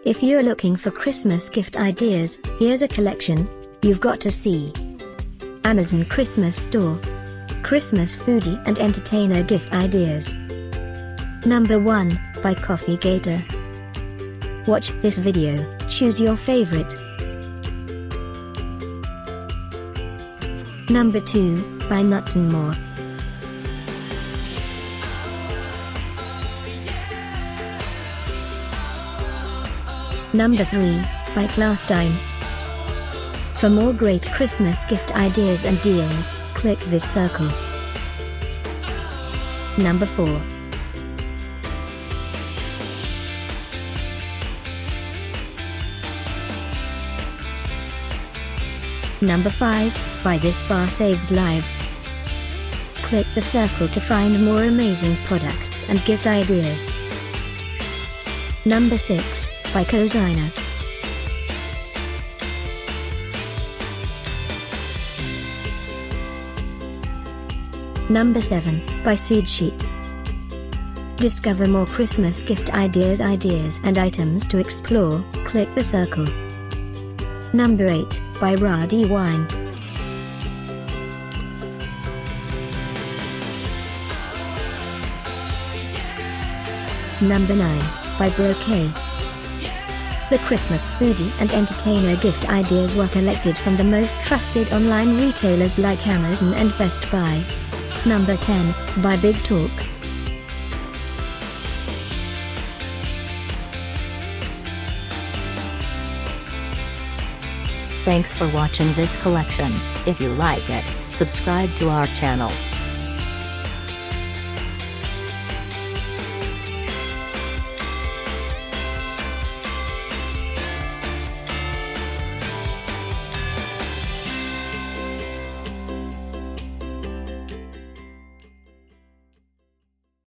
If you're looking for Christmas gift ideas, here's a collection you've got to see. Amazon Christmas Store. Christmas foodie and entertainer gift ideas. Number 1, by Coffee Gator. Watch this video, choose your favorite. Number 2, by Nuts and More. Number 3, by Klarstein. For more great Christmas gift ideas and deals, click this circle. Number 4. Number 5, by This Bar Saves Lives. Click the circle to find more amazing products and gift ideas. Number 6, by Cozyna. Number 7, by Seed Sheet. Discover more Christmas gift ideas and items to explore, click the circle. Number 8, by d.i.y. Number 9, by Bouquet. The Christmas foodie and entertainer gift ideas were collected from the most trusted online retailers like Amazon and Best Buy. Number 10, by Big Talk. Thanks for watching this collection. If you like it, subscribe to our channel.